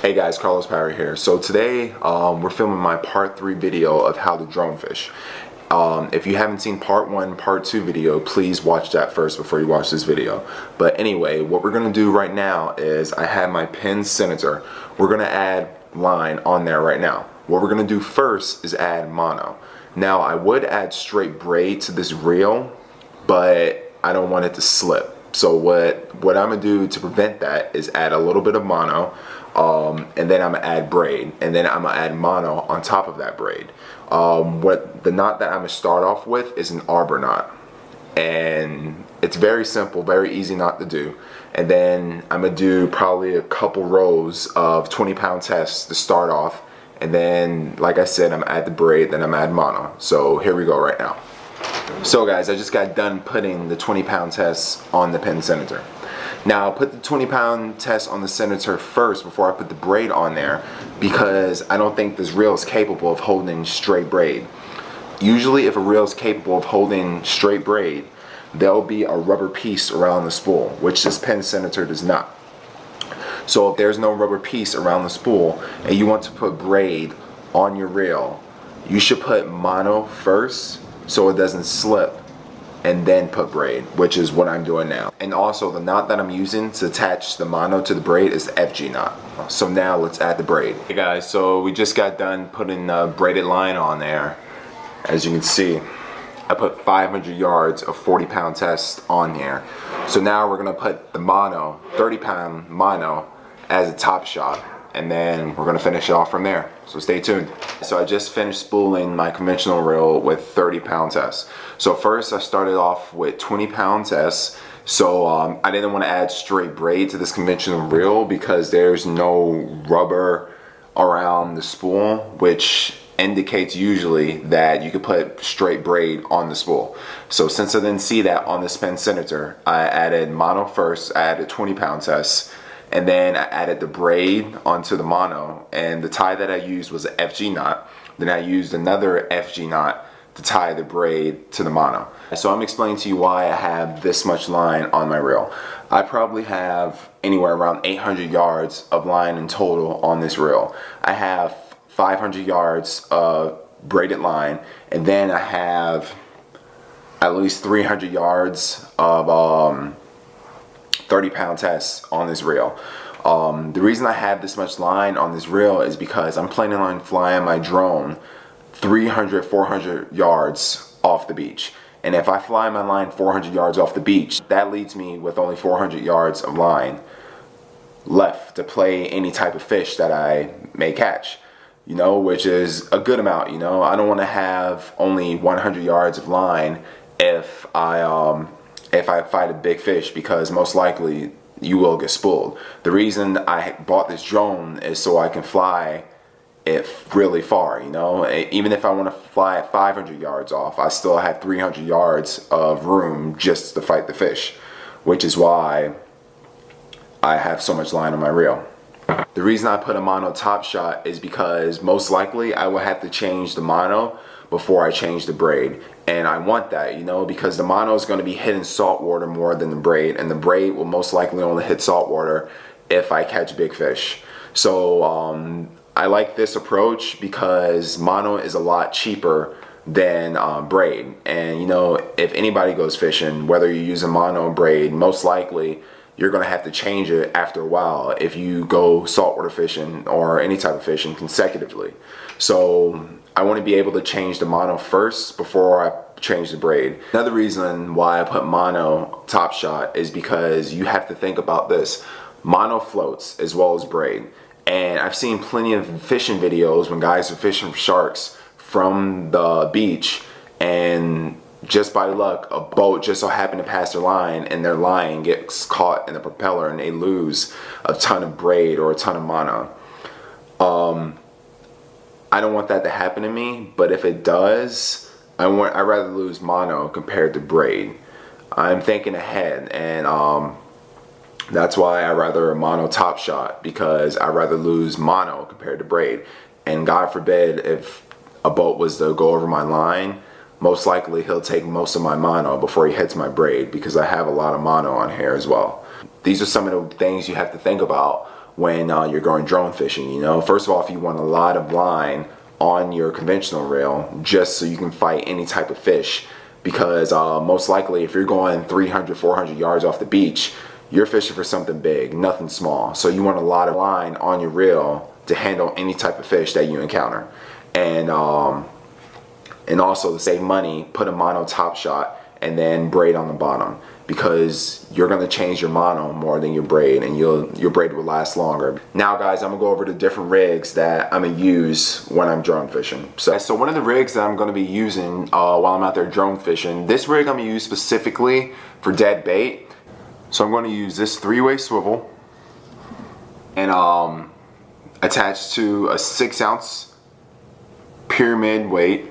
Hey guys, Carlos Parry here. So today we're filming my part 3 video of how to drone fish. If you haven't seen part 1, part 2 video, please watch that first before you watch this video. But anyway, what we're going to do right now is I have my Penn Senator. We're going to add line on there right now. What we're going to do first is add mono. Now I would add straight braid to this reel, but I don't want it to slip. So what I'm going to do to prevent that is add a little bit of mono. And then I'm gonna add braid, and then I'm gonna add mono on top of that braid. What the knot that I'm gonna start off with is an arbor knot, and it's very simple, very easy knot to do. And then I'm gonna do probably a couple rows of 20-pound tests to start off, and then like I said, I'm gonna add the braid, then I'm gonna add mono. So here we go right now. So guys, I just got done putting the 20-pound tests on the Penn Senator. Now I'll put the 20-pound test on the Senator first before I put the braid on there, because I don't think this reel is capable of holding straight braid. Usually if a reel is capable of holding straight braid, there'll be a rubber piece around the spool, which this Penn Senator does not. So if there's no rubber piece around the spool and you want to put braid on your reel, you should put mono first so it doesn't slip, and then put braid, which is what I'm doing now. And also the knot that I'm using to attach the mono to the braid is the FG knot. So now let's add the braid. Hey guys, so we just got done putting the braided line on there. As you can see, I put 500 yards of 40-pound test on here. So now we're gonna put the mono, 30-pound mono, as a top shot, and then we're gonna finish it off from there. So stay tuned. So I just finished spooling my conventional reel with 30-pound tests. So first I started off with 20-pound tests. So I didn't want to add straight braid to this conventional reel because there's no rubber around the spool, which indicates usually that you could put straight braid on the spool. So since I didn't see that on this Penn Senator, I added mono first. I added 20-pound tests. And then I added the braid onto the mono, and the tie that I used was an FG knot. Then I used another FG knot to tie the braid to the mono. So I'm explaining to you why I have this much line on my reel. I probably have anywhere around 800 yards of line in total on this reel. I have 500 yards of braided line, and then I have at least 300 yards of 30-pound tests on this reel. The reason I have this much line on this reel is because I'm planning on flying my drone 300, 400 yards off the beach. And if I fly my line 400 yards off the beach, that leaves me with only 400 yards of line left to play any type of fish that I may catch, you know, which is a good amount. You know, I don't want to have only 100 yards of line if I fight a big fish, because most likely you will get spooled. The reason I bought this drone is so I can fly it really far, you know. Even if I want to fly at 500 yards off, I still have 300 yards of room just to fight the fish, which is why I have so much line on my reel. The reason I put a mono top shot is because most likely I will have to change the mono before I change the braid. And I want that, you know, because the mono is going to be hitting salt water more than the braid, and the braid will most likely only hit salt water if I catch big fish. So I like this approach because mono is a lot cheaper than braid. And you know, if anybody goes fishing, whether you use a mono or braid, most likely you're going to have to change it after a while if you go saltwater fishing or any type of fishing consecutively. So I want to be able to change the mono first before I change the braid. Another reason why I put mono top shot is because you have to think about this. Mono floats as well as braid. And I've seen plenty of fishing videos when guys are fishing for sharks from the beach, and just by luck, a boat just so happened to pass their line, and their line gets caught in the propeller and they lose a ton of braid or a ton of mono. I don't want that to happen to me, but if it does, I'd rather lose mono compared to braid. I'm thinking ahead, and that's why I rather a mono top shot, because I'd rather lose mono compared to braid. And God forbid if a boat was to go over my line, most likely he'll take most of my mono before he hits my braid, because I have a lot of mono on here as well. These are some of the things you have to think about when you're going drone fishing. You know, first of all, if you want a lot of line on your conventional reel, just so you can fight any type of fish, because most likely if you're going 300, 400 yards off the beach, you're fishing for something big, nothing small. So you want a lot of line on your reel to handle any type of fish that you encounter. And also to save money, put a mono top shot and then braid on the bottom, because you're going to change your mono more than your braid, and your braid will last longer. Now guys, I'm going to go over the different rigs that I'm going to use when I'm drone fishing. So one of the rigs that I'm going to be using while I'm out there drone fishing, this rig I'm going to use specifically for dead bait. So I'm going to use this 3-way swivel and attached to a 6-ounce pyramid weight.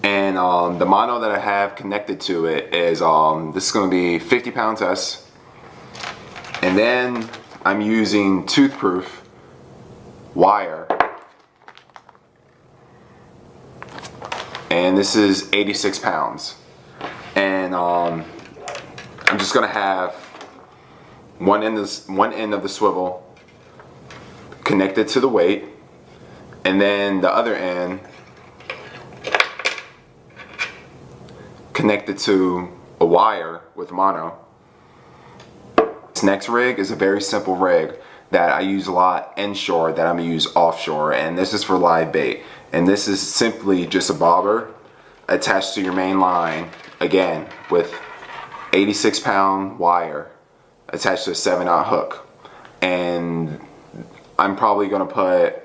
And the mono that I have connected to it is, this is going to be 50 pounds S. And then I'm using toothproof wire. And this is 86 pounds. And I'm just going to have one end of the swivel connected to the weight, and then the other end connected to a wire with mono. This next rig is a very simple rig that I use a lot inshore that I'm going to use offshore, and this is for live bait. And this is simply just a bobber attached to your main line, again with 86 pound wire attached to a 7/0 hook. And I'm probably going to put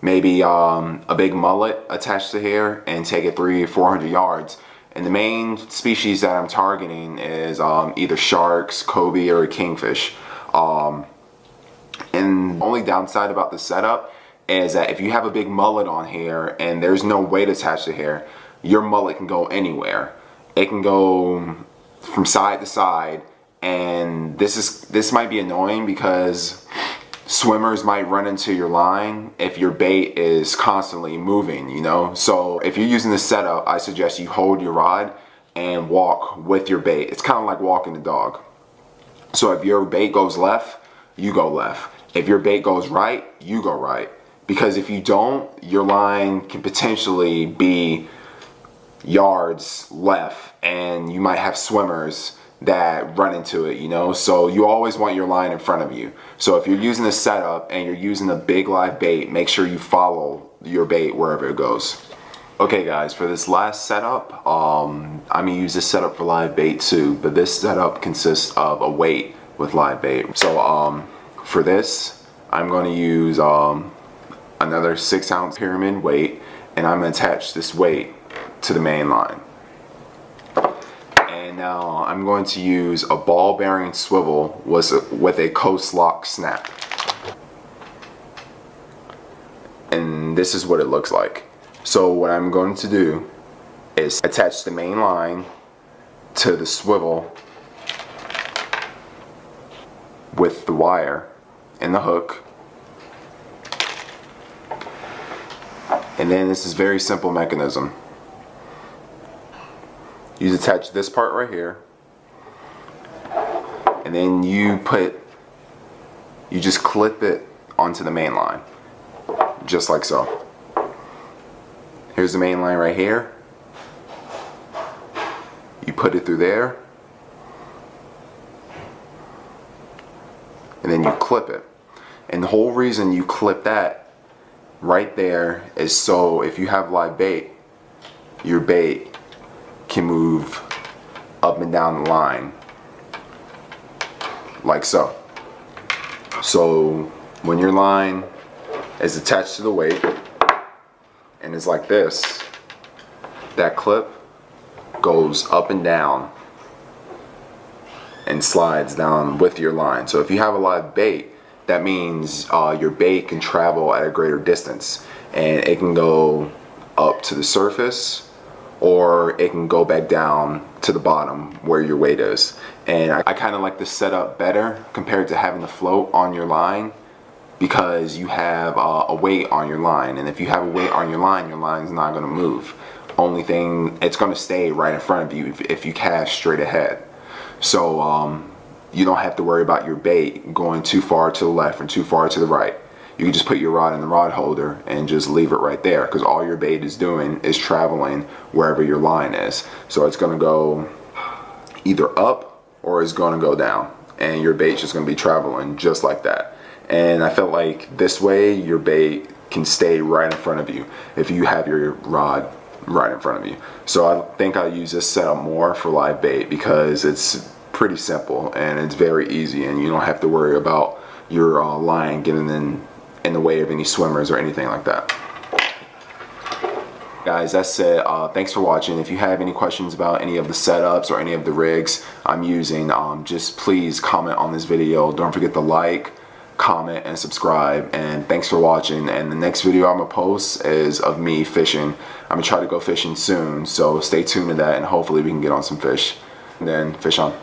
maybe a big mullet attached to here and take it 300 or 400 yards. And the main species that I'm targeting is either sharks, cobia, or kingfish. And the only downside about the setup is that if you have a big mullet on here and there's no weight attached to here, your mullet can go anywhere. It can go from side to side, and this might be annoying because swimmers might run into your line if your bait is constantly moving, you know. So if you're using this setup, I suggest you hold your rod and walk with your bait. It's kind of like walking the dog. So if your bait goes left, you go left. If your bait goes right, you go right. Because if you don't, your line can potentially be yards left, and you might have swimmers that run into it, you know. So you always want your line in front of you. So if you're using this setup and you're using a big live bait, make sure you follow your bait wherever it goes. Okay guys, for this last setup, I'm gonna use this setup for live bait too, but this setup consists of a weight with live bait. So for this, I'm gonna use another 6-ounce pyramid weight, and I'm gonna attach this weight to the main line. And now I'm going to use a ball bearing swivel with a coast lock snap. And this is what it looks like. So what I'm going to do is attach the main line to the swivel with the wire and the hook. And then this is very simple mechanism. You attach this part right here, and then you just clip it onto the main line, just like so. Here's the main line right here. You put it through there, and then you clip it. And the whole reason you clip that right there is so if you have live bait, your bait can move up and down the line like so. So when your line is attached to the weight and is like this, that clip goes up and down and slides down with your line. So if you have a live bait, that means your bait can travel at a greater distance, and it can go up to the surface, or it can go back down to the bottom where your weight is. And I kind of like this setup better compared to having to float on your line, because you have a weight on your line, and if you have a weight on your line's not going to move. Only thing, it's going to stay right in front of you if you cast straight ahead. So you don't have to worry about your bait going too far to the left and too far to the right. You can just put your rod in the rod holder and just leave it right there, because all your bait is doing is traveling wherever your line is. So it's going to go either up or it's going to go down, and your bait's just going to be traveling just like that. And I felt like this way your bait can stay right in front of you if you have your rod right in front of you. So I think I use this setup more for live bait because it's pretty simple and it's very easy, and you don't have to worry about your line getting in the way of any swimmers or anything like that. Guys, that's it. Thanks for watching. If you have any questions about any of the setups or any of the rigs I'm using, just please comment on this video. Don't forget to like, comment, and subscribe. And thanks for watching. And the next video I'm gonna post is of me fishing. I'm gonna try to go fishing soon, so stay tuned to that, and hopefully we can get on some fish. And then fish on.